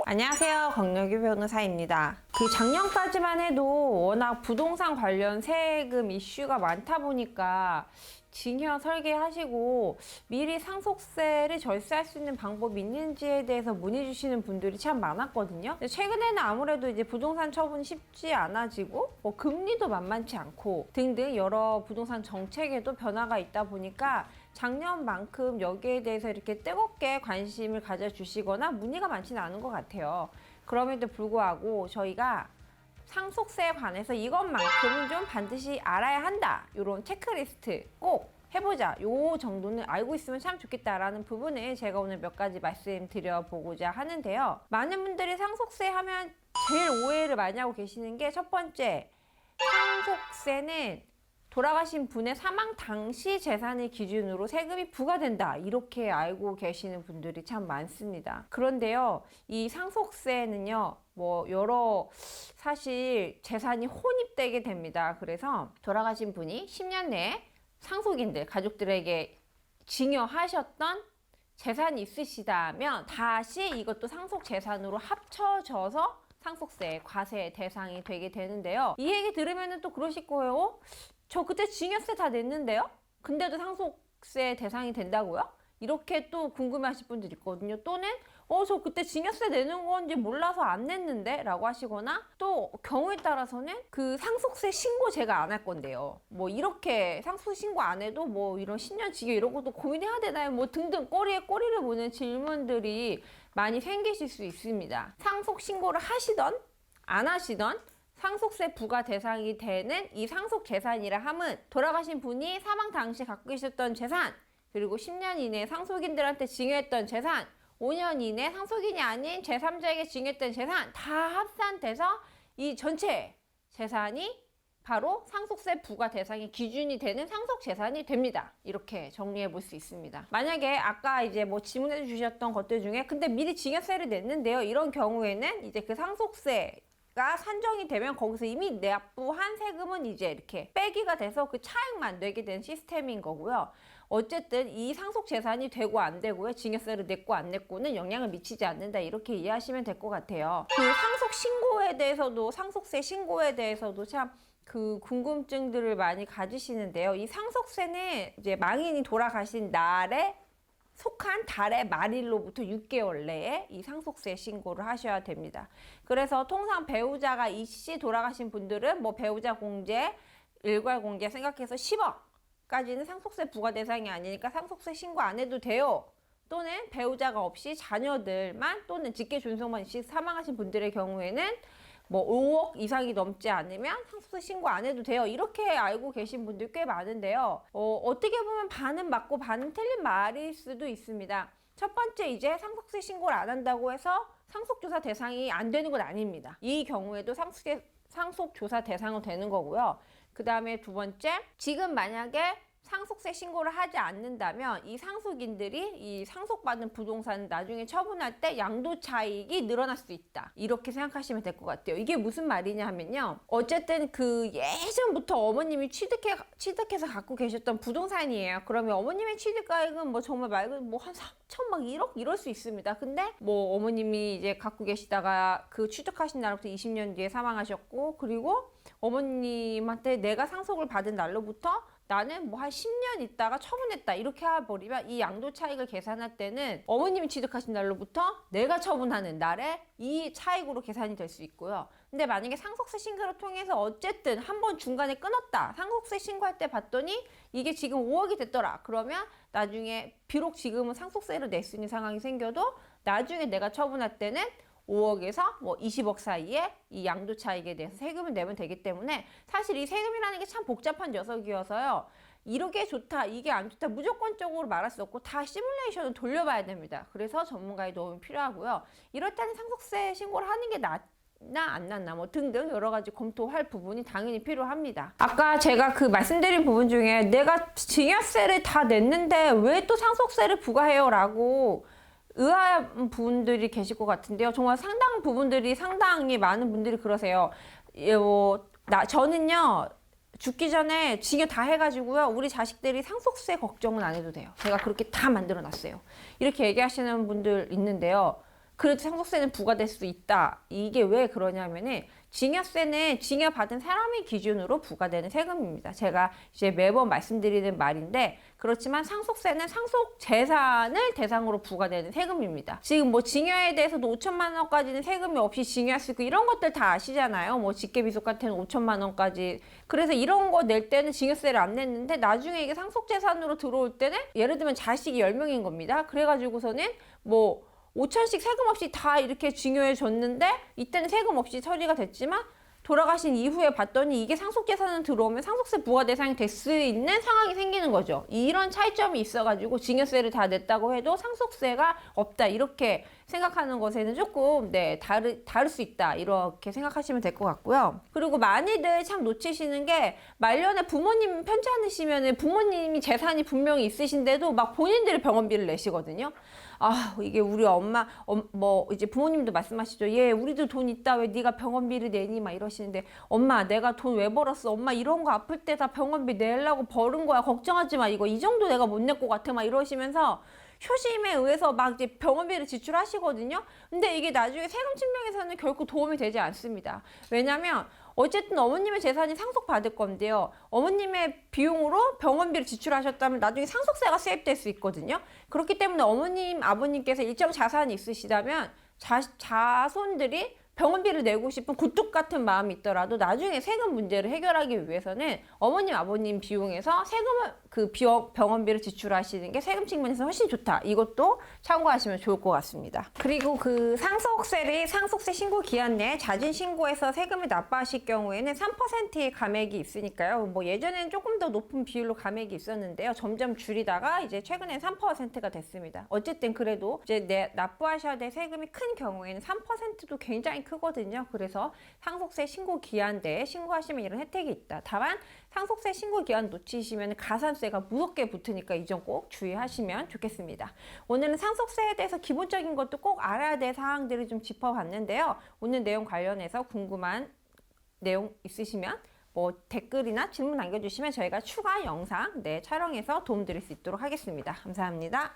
안녕하세요. 권혁유 변호사입니다. 작년까지만 해도 워낙 부동산 관련 세금 이슈가 많다 보니까 증여 설계하시고 미리 상속세를 절세할 수 있는 방법이 있는지에 대해서 문의 주시는 분들이 참 많았거든요. 최근에는 아무래도 이제 부동산 처분이 쉽지 않아지고 금리도 만만치 않고 등등 여러 부동산 정책에도 변화가 있다 보니까 작년만큼 여기에 대해서 이렇게 뜨겁게 관심을 가져주시거나 문의가 많지는 않은 것 같아요. 그럼에도 불구하고 저희가 상속세에 관해서 이것만큼은 좀 반드시 알아야 한다. 이런 체크리스트 꼭 해보자. 요 정도는 알고 있으면 참 좋겠다라는 부분을 제가 오늘 몇 가지 말씀드려보고자 하는데요. 많은 분들이 상속세 하면 제일 오해를 많이 하고 계시는 게 첫 번째, 상속세는 돌아가신 분의 사망 당시 재산을 기준으로 세금이 부과된다. 이렇게 알고 계시는 분들이 참 많습니다. 그런데요, 이 상속세는요, 여러 사실 재산이 혼입되게 됩니다. 그래서 돌아가신 분이 10년 내에 상속인들, 가족들에게 증여하셨던 재산이 있으시다면 다시 이것도 상속 재산으로 합쳐져서 상속세, 과세 대상이 되게 되는데요. 이 얘기 들으면 또 그러실 거예요. 저 그때 증여세 다 냈는데요? 근데도 상속세 대상이 된다고요? 이렇게 또 궁금해하실 분들 있거든요. 또는 저 그때 증여세 내는 건지 몰라서 안 냈는데? 라고 하시거나 또 경우에 따라서는 그 상속세 신고 제가 안 할 건데요. 이렇게 상속세 신고 안 해도 이런 10년 징역 이런 것도 고민해야 되나요? 등등 꼬리에 꼬리를 무는 질문들이 많이 생기실 수 있습니다. 상속 신고를 하시던 안 하시던 상속세 부과 대상이 되는 이 상속 재산이라 함은 돌아가신 분이 사망 당시 갖고 계셨던 재산, 그리고 10년 이내 상속인들한테 증여했던 재산, 5년 이내 상속인이 아닌 제3자에게 증여했던 재산 다 합산돼서 이 전체 재산이 바로 상속세 부과 대상의 기준이 되는 상속 재산이 됩니다. 이렇게 정리해 볼 수 있습니다. 만약에 아까 이제 질문해 주셨던 것들 중에 근데 미리 증여세를 냈는데요. 이런 경우에는 이제 그 상속세가 산정이 되면 거기서 이미 납부한 세금은 이제 이렇게 빼기가 돼서 그 차액만 내게 된 시스템인 거고요. 어쨌든 이 상속 재산이 되고 안 되고요. 증여세를 냈고 안 냈고는 영향을 미치지 않는다. 이렇게 이해하시면 될 것 같아요. 상속 신고에 대해서도 상속세 신고에 대해서도 참 궁금증들을 많이 가지시는데요. 이 상속세는 이제 망인이 돌아가신 날에 속한 달의 말일로부터 6개월 내에 이 상속세 신고를 하셔야 됩니다. 그래서 통상 배우자가 이씨 돌아가신 분들은 배우자 공제, 일괄 공제 생각해서 10억까지는 상속세 부과 대상이 아니니까 상속세 신고 안 해도 돼요. 또는 배우자가 없이 자녀들만 또는 직계존속만 있이 사망하신 분들의 경우에는 5억 이상이 넘지 않으면 상속세 신고 안 해도 돼요. 이렇게 알고 계신 분들 꽤 많은데요. 어떻게 보면 반은 맞고 반은 틀린 말일 수도 있습니다. 첫 번째, 이제 상속세 신고를 안 한다고 해서 상속조사 대상이 안 되는 건 아닙니다. 이 경우에도 상속조사 대상은 되는 거고요. 그 다음에 두 번째, 지금 만약에 상속세 신고를 하지 않는다면 이 상속인들이 이 상속받은 부동산을 나중에 처분할 때 양도 차익이 늘어날 수 있다. 이렇게 생각하시면 될 것 같아요. 이게 무슨 말이냐 하면요. 어쨌든 예전부터 어머님이 취득해서 갖고 계셨던 부동산이에요. 그러면 어머님의 취득가액은 정말 말 그대로 한 3천 막 1억 이럴 수 있습니다. 근데 어머님이 이제 갖고 계시다가 취득하신 날부터 20년 뒤에 사망하셨고, 그리고 어머님한테 내가 상속을 받은 날로부터 나는 한 10년 있다가 처분했다 이렇게 해버리면 이 양도 차익을 계산할 때는 어머님이 취득하신 날로부터 내가 처분하는 날에 이 차익으로 계산이 될 수 있고요. 근데 만약에 상속세 신고를 통해서 어쨌든 한번 중간에 끊었다. 상속세 신고할 때 봤더니 이게 지금 5억이 됐더라. 그러면 나중에 비록 지금은 상속세를 낼 수 있는 상황이 생겨도 나중에 내가 처분할 때는 5억에서 20억 사이에 이 양도 차익에 대해서 세금을 내면 되기 때문에 사실 이 세금이라는 게 참 복잡한 녀석이어서요. 이게 좋다, 이게 안 좋다 무조건적으로 말할 수 없고 다 시뮬레이션을 돌려봐야 됩니다. 그래서 전문가의 도움이 필요하고요. 이럴 때는 상속세 신고를 하는 게 낫나 안 낫나 등등 여러 가지 검토할 부분이 당연히 필요합니다. 아까 제가 말씀드린 부분 중에 내가 증여세를 다 냈는데 왜 또 상속세를 부과해요? 라고 의아한 분들이 계실 것 같은데요. 정말 상당히 많은 분들이 그러세요. 저는요, 죽기 전에 징여 다 해가지고요. 우리 자식들이 상속세 걱정은 안 해도 돼요. 제가 그렇게 다 만들어 놨어요. 이렇게 얘기하시는 분들 있는데요. 그래도 상속세는 부과될 수 있다. 이게 왜 그러냐면은 증여세는 증여받은 사람의 기준으로 부과되는 세금입니다. 제가 이제 매번 말씀드리는 말인데 그렇지만 상속세는 상속 재산을 대상으로 부과되는 세금입니다. 지금 뭐 증여에 대해서도 5천만 원까지는 세금이 없이 증여할 수 있고 이런 것들 다 아시잖아요. 뭐 직계비속 같은 5천만 원까지. 그래서 이런 거 낼 때는 증여세를 안 냈는데 나중에 이게 상속 재산으로 들어올 때는 예를 들면 자식이 10명인 겁니다. 그래가지고서는 뭐 5천씩 세금 없이 다 이렇게 증여해 줬는데 이때는 세금 없이 처리가 됐지만 돌아가신 이후에 봤더니 이게 상속재산으로 들어오면 상속세 부과 대상이 될 수 있는 상황이 생기는 거죠. 이런 차이점이 있어가지고 증여세를 다 냈다고 해도 상속세가 없다 이렇게 생각하는 것에는 조금 다를 수 있다 이렇게 생각하시면 될 것 같고요. 그리고 많이들 참 놓치시는 게 말년에 부모님 편찮으시면 부모님이 재산이 분명히 있으신데도 막 본인들이 병원비를 내시거든요. 아, 이게 우리 엄마, 뭐, 이제 부모님도 말씀하시죠. 예, 우리도 돈 있다. 왜 네가 병원비를 내니? 막 이러시는데, 엄마, 내가 돈 왜 벌었어? 엄마, 이런 거 아플 때 다 병원비 내려고 벌은 거야. 걱정하지 마. 이거 이 정도 내가 못 낼 것 같아. 막 이러시면서 효심에 의해서 막 이제 병원비를 지출하시거든요. 근데 이게 나중에 세금 측면에서는 결코 도움이 되지 않습니다. 왜냐면 어쨌든 어머님의 재산이 상속받을 건데요. 어머님의 비용으로 병원비를 지출하셨다면 나중에 상속세가 세입될 수 있거든요. 그렇기 때문에 어머님, 아버님께서 일정 자산이 있으시다면 자손들이 병원비를 내고 싶은 굴뚝 같은 마음이 있더라도 나중에 세금 문제를 해결하기 위해서는 어머님, 아버님 비용에서 세금을 병원비를 지출하시는 게 세금 측면에서 훨씬 좋다. 이것도 참고하시면 좋을 것 같습니다. 그리고 그 상속세를 상속세 신고 기한 내에 자진 신고해서 세금을 납부하실 경우에는 3%의 감액이 있으니까요. 뭐 예전에는 조금 더 높은 비율로 감액이 있었는데요. 점점 줄이다가 이제 최근에 3%가 됐습니다. 어쨌든 그래도 이제 납부하셔야 될 세금이 큰 경우에는 3%도 굉장히 크거든요. 그래서 상속세 신고 기한 내에 신고하시면 이런 혜택이 있다. 다만 상속세 신고 기한 놓치시면 가산세가 무섭게 붙으니까 이 점 꼭 주의하시면 좋겠습니다. 오늘은 상속세에 대해서 기본적인 것도 꼭 알아야 될 사항들을 좀 짚어봤는데요. 오늘 내용 관련해서 궁금한 내용 있으시면 뭐 댓글이나 질문 남겨주시면 저희가 추가 영상 촬영해서 도움드릴 수 있도록 하겠습니다. 감사합니다.